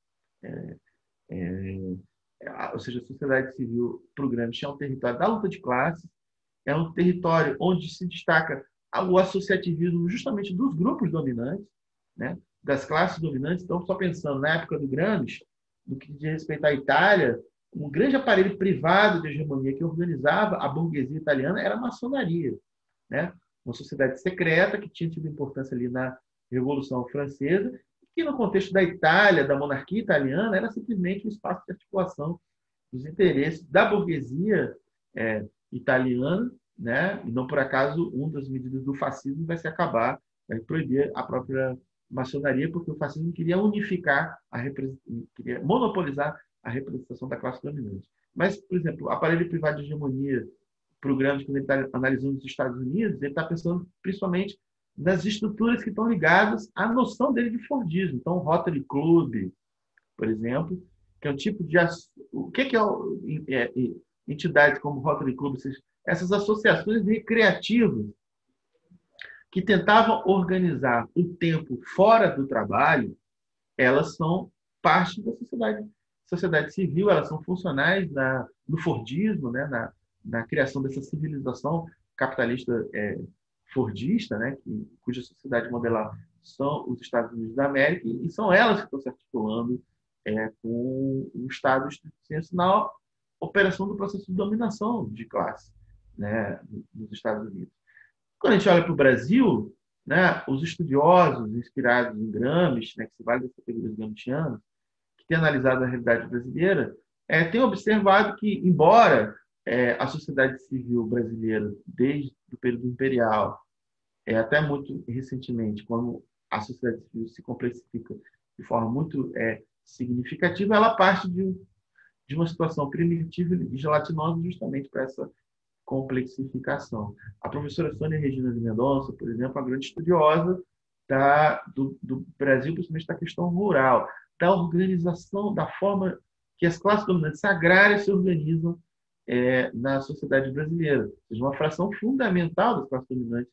Speaker 1: Ou seja, a sociedade civil para o Gramsci é um território da luta de classes, é um território onde se destaca o associativismo justamente dos grupos dominantes, né? Das classes dominantes. Então, só pensando na época do Gramsci, no que diz respeito à Itália, um grande aparelho privado de hegemonia que organizava a burguesia italiana era a maçonaria, né? Uma sociedade secreta que tinha tido importância ali na Revolução Francesa, que no contexto da Itália, da monarquia italiana, era simplesmente um espaço de articulação dos interesses da burguesia italiana, né? E não por acaso uma das medidas do fascismo vai se acabar, vai proibir a própria maçonaria, porque o fascismo queria unificar, queria monopolizar a representação da classe dominante. Mas, por exemplo, o aparelho privado de hegemonia, programas que ele está analisando nos Estados Unidos, ele está pensando principalmente nas estruturas que estão ligadas à noção dele de Fordismo. Então, o Rotary Club, por exemplo, que é um tipo de... O que entidades como o Rotary Club, essas associações recreativas que tentavam organizar o tempo fora do trabalho, elas são parte da sociedade civil, elas são funcionais do Fordismo, né, na criação dessa civilização capitalista fordista, né, cuja sociedade modelar são os Estados Unidos da América, e são elas que estão se articulando com o Estado estrito na operação do processo de dominação de classe, né, dos Estados Unidos. Quando a gente olha para o Brasil, né, os estudiosos inspirados em Gramsci, né, que se valem das categorias gramscianas, que têm analisado a realidade brasileira, têm observado que, embora a sociedade civil brasileira, desde o período imperial, até muito recentemente, quando a sociedade civil se complexifica de forma muito significativa, ela parte de uma situação primitiva e gelatinosa justamente para essa complexificação. A professora Sônia Regina de Mendonça, por exemplo, é uma grande estudiosa do Brasil, principalmente da questão rural, da organização, da forma que as classes dominantes agrárias se organizam na sociedade brasileira. Ou seja, uma fração fundamental das classes dominantes,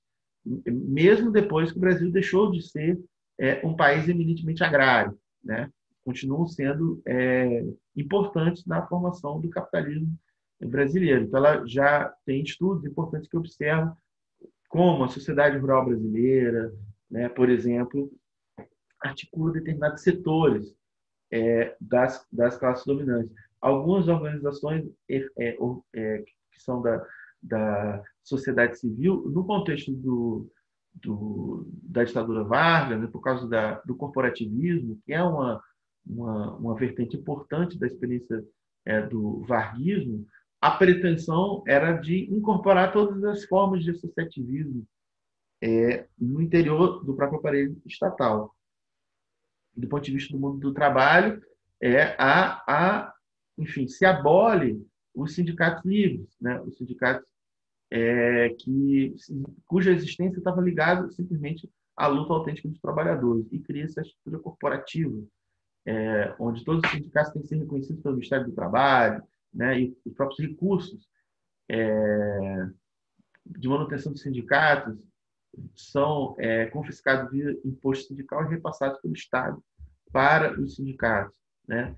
Speaker 1: mesmo depois que o Brasil deixou de ser um país eminentemente agrário, né? Continuam sendo importantes na formação do capitalismo brasileiro. Então, ela já tem estudos importantes que observam como a sociedade rural brasileira, né, por exemplo, articula determinados setores das classes dominantes. Algumas organizações que são da sociedade civil, no contexto da ditadura Vargas, né, por causa do corporativismo, que é uma vertente importante da experiência do varguismo, a pretensão era de incorporar todas as formas de associativismo no interior do próprio aparelho estatal. Do ponto de vista do mundo do trabalho, enfim, se abole os sindicatos livres, né? Os sindicatos cuja existência estava ligada simplesmente à luta autêntica dos trabalhadores, e cria essa estrutura corporativa, onde todos os sindicatos têm que ser reconhecidos pelo Ministério do Trabalho, né? E os próprios recursos de manutenção dos sindicatos são confiscados via imposto sindical e repassados pelo Estado para os sindicatos, né?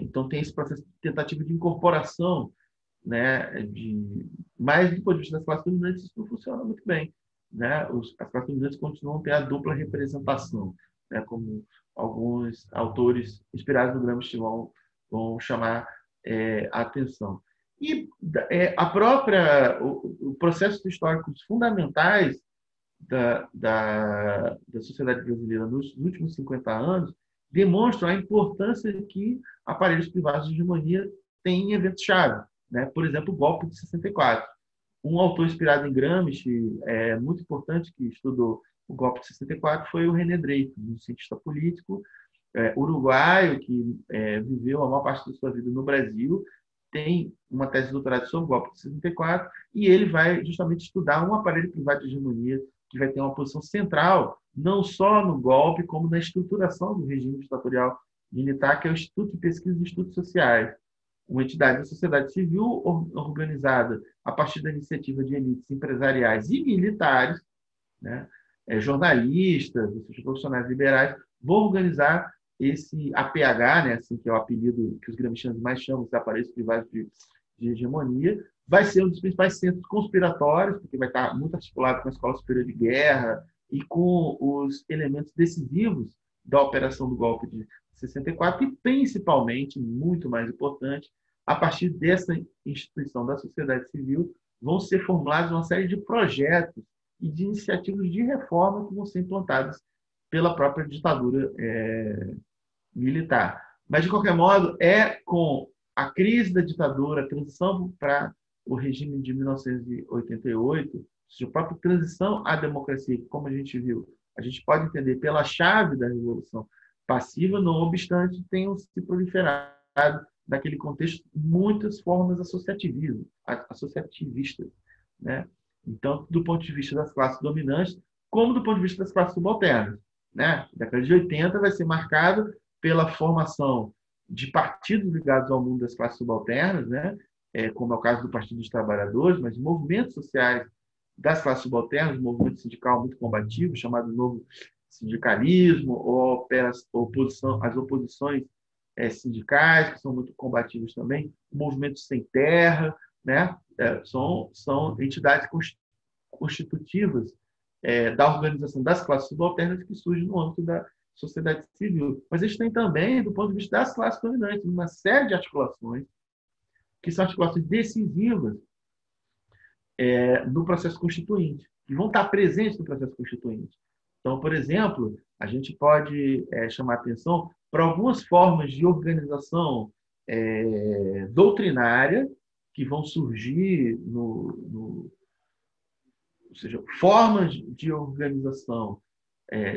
Speaker 1: Então, tem esse processo de tentativa de incorporação, né, mas do ponto de vista das classes dominantes, isso não funciona muito bem, né? As classes dominantes continuam a ter a dupla representação, né, como alguns autores inspirados no Gramsci vão chamar a atenção. E o processo históricos fundamentais da sociedade brasileira nos últimos 50 anos demonstram a importância que aparelhos privados de hegemonia têm em eventos-chave, né? Por exemplo, o golpe de 64. Um autor inspirado em Gramsci, muito importante, que estudou o golpe de 64, foi o René Dreyfus, um cientista político uruguaio que viveu a maior parte da sua vida no Brasil, tem uma tese de doutorado sobre o golpe de 64, e ele vai justamente estudar um aparelho privado de hegemonia que vai ter uma posição central, não só no golpe, como na estruturação do regime ditatorial militar, que é o Instituto de Pesquisa de Estudos Sociais, uma entidade da sociedade civil organizada a partir da iniciativa de elites empresariais e militares, né? Jornalistas, ou seja, profissionais liberais, vão organizar esse APH, né, assim, que é o apelido que os gramscianos mais chamam de aparelhos privados de hegemonia, vai ser um dos principais centros conspiratórios, porque vai estar muito articulado com a Escola Superior de Guerra e com os elementos decisivos da operação do golpe de 64 e, principalmente, muito mais importante, a partir dessa instituição da sociedade civil, vão ser formulados uma série de projetos e de iniciativas de reforma que vão ser implantadas pela própria ditadura militar. Mas, de qualquer modo, com a crise da ditadura, a transição para o regime de 1988, ou seja, a própria transição à democracia, que, como a gente viu, a gente pode entender pela chave da Revolução Passiva, não obstante, tenham se proliferado, naquele contexto, muitas formas associativistas, né? Então, do ponto de vista das classes dominantes, como do ponto de vista das classes subalternas, né? A década de 80 vai ser marcada pela formação de partidos ligados ao mundo das classes subalternas, né? Como é o caso do Partido dos Trabalhadores, mas movimentos sociais das classes subalternas, um movimento sindical muito combativo, chamado Novo Sindicalismo, ou as oposições sindicais, que são muito combativos também, movimentos sem terra, né? São entidades constitutivas da organização das classes subalternas que surgem no âmbito da sociedade civil. Mas a gente tem também, do ponto de vista das classes dominantes, uma série de articulações que são articulações decisivas no processo constituinte, que vão estar presentes no processo constituinte. Então, por exemplo, a gente pode chamar atenção para algumas formas de organização doutrinária que vão surgir ou seja, formas de organização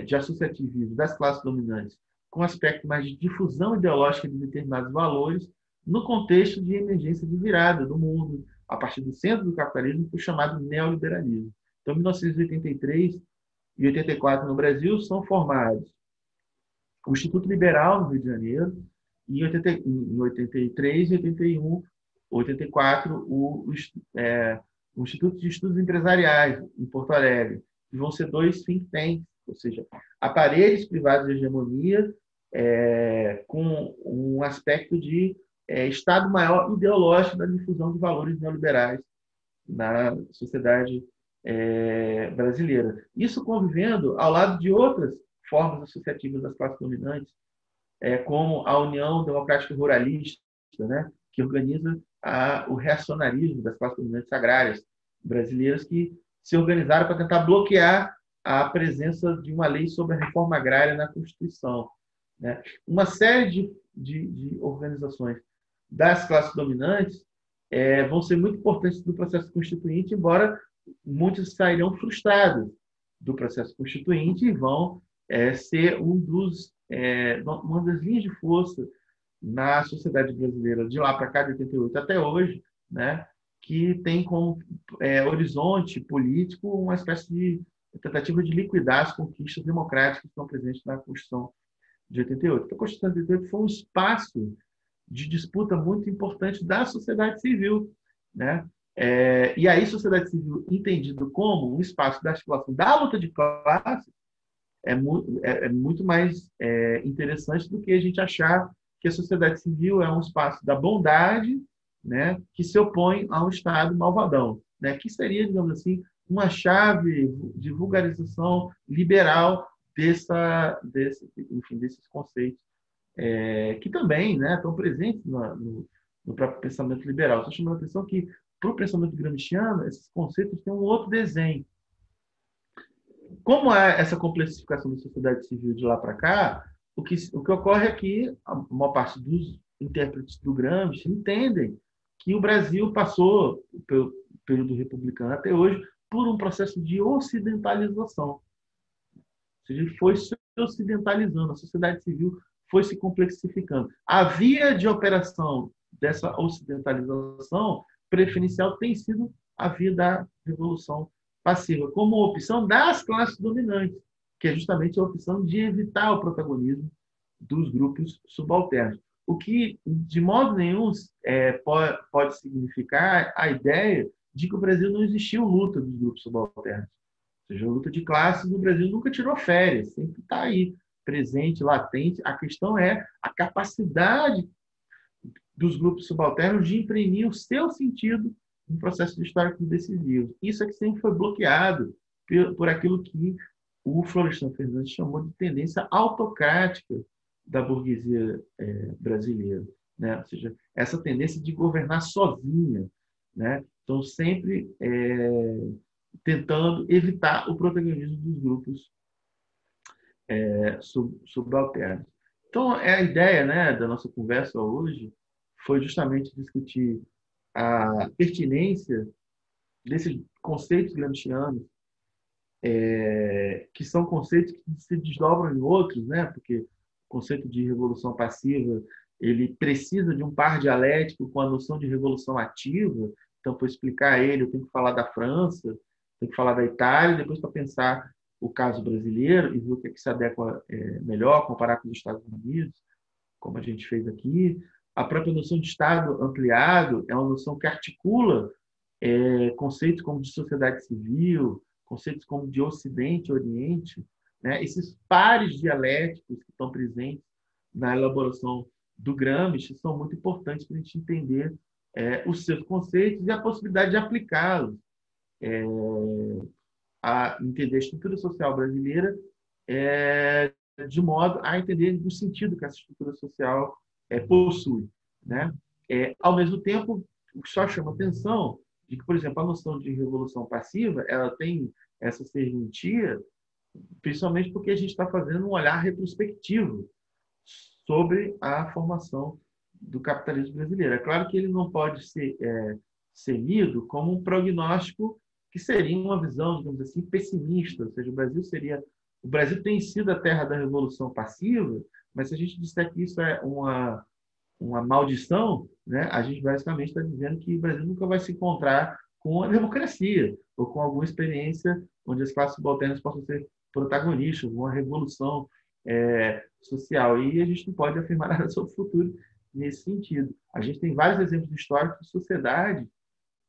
Speaker 1: de associativismo das classes dominantes com aspecto mais de difusão ideológica de determinados valores no contexto de emergência de virada do mundo, a partir do centro do capitalismo, para o chamado neoliberalismo. Então, 1983 e 84 no Brasil são formados o Instituto Liberal, no Rio de Janeiro, e em 83 e 81, 84, o Instituto de Estudos Empresariais, em Porto Alegre, que vão ser dois think tanks, ou seja, aparelhos privados de hegemonia com um aspecto de Estado maior ideológico da difusão de valores neoliberais na sociedade brasileira. Isso convivendo ao lado de outras formas associativas das classes dominantes, como a União Democrática Ruralista, né, que organiza o reacionarismo das classes dominantes agrárias brasileiras, que se organizaram para tentar bloquear a presença de uma lei sobre a reforma agrária na Constituição, né? Uma série de organizações das classes dominantes vão ser muito importantes no processo constituinte, embora muitos sairão frustrados do processo constituinte e vão ser uma das linhas de força na sociedade brasileira de lá para cá, de 88 até hoje, né, que tem como horizonte político uma espécie de tentativa de liquidar as conquistas democráticas que estão presentes na Constituição de 88. A Constituição de 88 foi um espaço de disputa muito importante da sociedade civil, né? E aí, sociedade civil, entendido como um espaço da articulação da luta de classe, é muito mais interessante do que a gente achar que a sociedade civil é um espaço da bondade, né, que se opõe a um Estado malvadão, né, que seria, digamos assim, uma chave de vulgarização liberal enfim, desses conceitos, que também, né, estão presentes no próprio pensamento liberal. Estou chamando a atenção que, para o pensamento gramsciano, esses conceitos têm um outro desenho. Como é essa complexificação da sociedade civil de lá para cá, o que ocorre é que a maior parte dos intérpretes do Gramsci entendem que o Brasil passou, pelo período republicano até hoje, por um processo de ocidentalização. Ou seja, ele foi se ocidentalizando, a sociedade civil foi se complexificando. A via de operação dessa ocidentalização preferencial tem sido a via da Revolução Passiva, como opção das classes dominantes, que é justamente a opção de evitar o protagonismo dos grupos subalternos. O que, de modo nenhum, pode significar a ideia de que o Brasil não existiu luta dos grupos subalternos. Ou seja, a luta de classes no Brasil nunca tirou férias, sempre está aí, presente, latente. A questão é a capacidade dos grupos subalternos de imprimir o seu sentido no processo histórico decisivo. Isso é que sempre foi bloqueado por aquilo que o Florestan Fernandes chamou de tendência autocrática da burguesia brasileira, né? Ou seja, essa tendência de governar sozinha, né? Então, sempre tentando evitar o protagonismo dos grupos subalternos. Então, a ideia, né, da nossa conversa hoje foi justamente discutir a pertinência desses conceitos gramscianos, que são conceitos que se desdobram em outros, né? Porque o conceito de revolução passiva ele precisa de um par dialético com a noção de revolução ativa. Então, para explicar ele, eu tenho que falar da França, tenho que falar da Itália, depois para pensar o caso brasileiro e ver o que, se adequa melhor, comparar com os Estados Unidos, como a gente fez aqui. A própria noção de Estado ampliado é uma noção que articula conceitos como de sociedade civil, conceitos como de Ocidente e Oriente, né? Esses pares dialéticos que estão presentes na elaboração do Gramsci são muito importantes para a gente entender os seus conceitos e a possibilidade de aplicá-los a entender a estrutura social brasileira de modo a entender o sentido que essa estrutura social possui, né? Ao mesmo tempo, o que só chama atenção de que, por exemplo, a noção de revolução passiva ela tem essa serventia, principalmente porque a gente está fazendo um olhar retrospectivo sobre a formação do capitalismo brasileiro. É claro que ele não pode ser lido como um prognóstico que seria uma visão, digamos assim, pessimista, ou seja, o Brasil tem sido a terra da revolução passiva, mas se a gente disser que isso é uma maldição, né, a gente basicamente está dizendo que o Brasil nunca vai se encontrar com a democracia ou com alguma experiência onde as classes subalternas possam ser protagonistas, uma revolução social. E a gente não pode afirmar nada sobre o futuro nesse sentido. A gente tem vários exemplos históricos de sociedade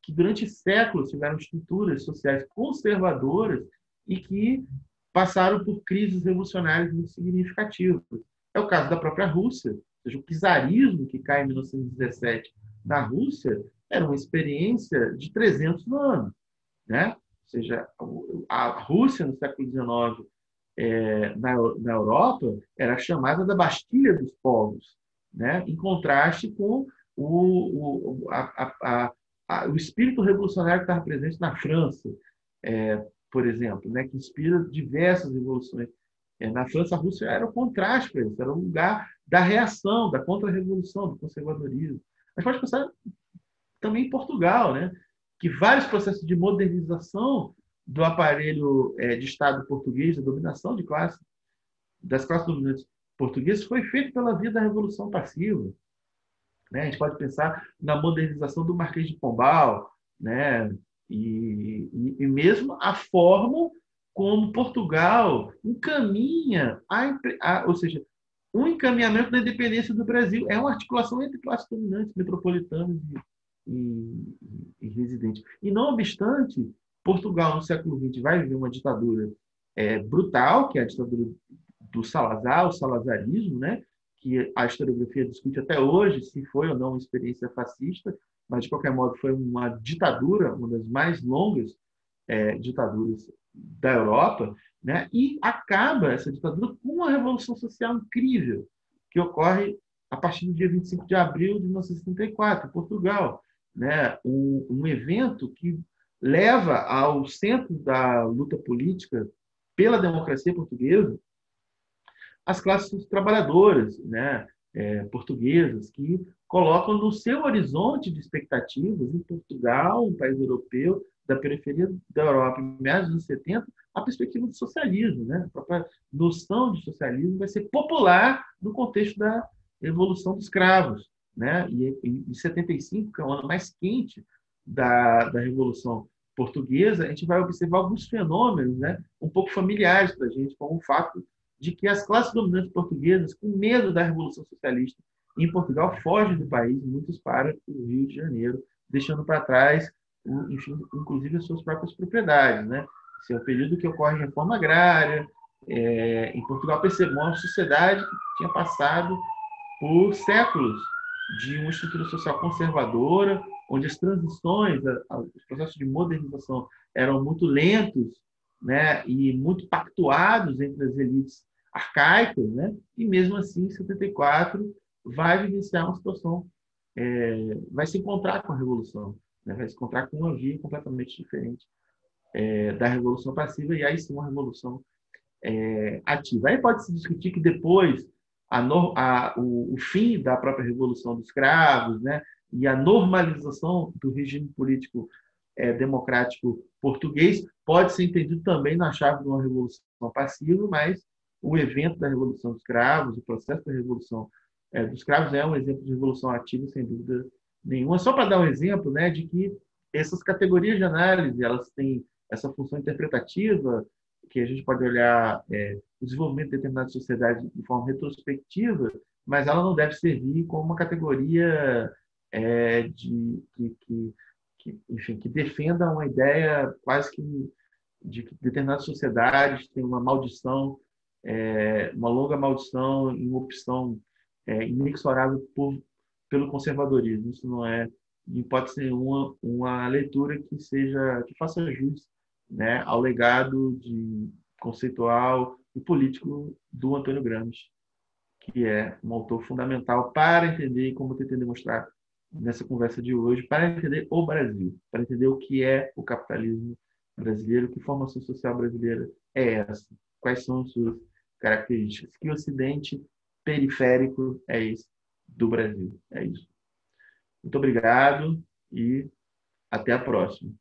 Speaker 1: que durante séculos tiveram estruturas sociais conservadoras e que passaram por crises revolucionárias muito significativas. É o caso da própria Rússia, ou seja, o czarismo que cai em 1917 na Rússia era uma experiência de 300 anos, né? Ou seja, a Rússia no século XIX na Europa era chamada da Bastilha dos povos, né? Em contraste com o espírito revolucionário que estava presente na França, por exemplo, né? Que inspira diversas revoluções. Na França, a Rússia era o contraste para isso, era o lugar da reação, da contra-revolução, do conservadorismo. Mas pode pensar também em Portugal, né? Que vários processos de modernização do aparelho de Estado português, da dominação das classes dominantes portuguesas, foi feito pela via da Revolução Passiva. Né? A gente pode pensar na modernização do Marquês de Pombal, né? E mesmo a forma como Portugal encaminha, ou seja, um encaminhamento da independência do Brasil. É uma articulação entre classes dominantes metropolitanas e residente. E, não obstante, Portugal, no século XX, vai viver uma ditadura brutal, que é a ditadura do Salazar, o salazarismo, né? Que a historiografia discute até hoje se foi ou não uma experiência fascista, mas, de qualquer modo, foi uma ditadura, uma das mais longas ditaduras da Europa, né? E acaba essa ditadura com uma revolução social incrível, que ocorre a partir do dia 25 de abril de 1974, em Portugal, né? Um evento que leva ao centro da luta política pela democracia portuguesa as classes trabalhadoras, né, portuguesas, que colocam no seu horizonte de expectativas, em Portugal, um país europeu, da periferia da Europa, em meados dos anos 70, a perspectiva do socialismo. Né? A própria noção de socialismo vai ser popular no contexto da evolução dos escravos. Né? E em 75, que é o ano mais quente da Revolução Portuguesa, a gente vai observar alguns fenômenos, né, um pouco familiares para a gente, como o fato de que as classes dominantes portuguesas, com medo da Revolução Socialista em Portugal, fogem do país, muitos para o Rio de Janeiro, deixando para trás, enfim, inclusive as suas próprias propriedades. Né? Esse é o período que ocorre a reforma agrária. Em Portugal, percebeu uma sociedade que tinha passado por séculos de uma estrutura social conservadora, onde as transições, os processos de modernização eram muito lentos, né, e muito pactuados entre as elites arcaicas, né, e mesmo assim, em 74, vai vivenciar uma situação, vai se encontrar com a Revolução, né, vai se encontrar com uma via completamente diferente da Revolução Passiva, e aí sim uma Revolução ativa. Aí pode-se discutir que depois o fim da própria Revolução dos Escravos, né, e a normalização do regime político democrático português pode ser entendido também na chave de uma revolução passiva, mas o evento da Revolução dos Escravos, o processo da Revolução dos Escravos é um exemplo de revolução ativa, sem dúvida nenhuma. Só para dar um exemplo, né, de que essas categorias de análise elas têm essa função interpretativa, que a gente pode olhar o desenvolvimento de determinadas sociedades de forma retrospectiva, mas ela não deve servir como uma categoria enfim, que defenda uma ideia quase que de que determinadas sociedades têm uma maldição, uma longa maldição e uma opção inexorável pelo conservadorismo. Isso não é, em hipótese nenhuma, uma leitura que faça jus, né, ao legado conceitual e político do Antônio Gramsci, que é um autor fundamental para entender, como eu tentei demonstrar nessa conversa de hoje, para entender o Brasil, para entender o que é o capitalismo brasileiro, que formação social brasileira é essa, quais são as suas características, que ocidente periférico é esse do Brasil. É isso. Muito obrigado e até a próxima.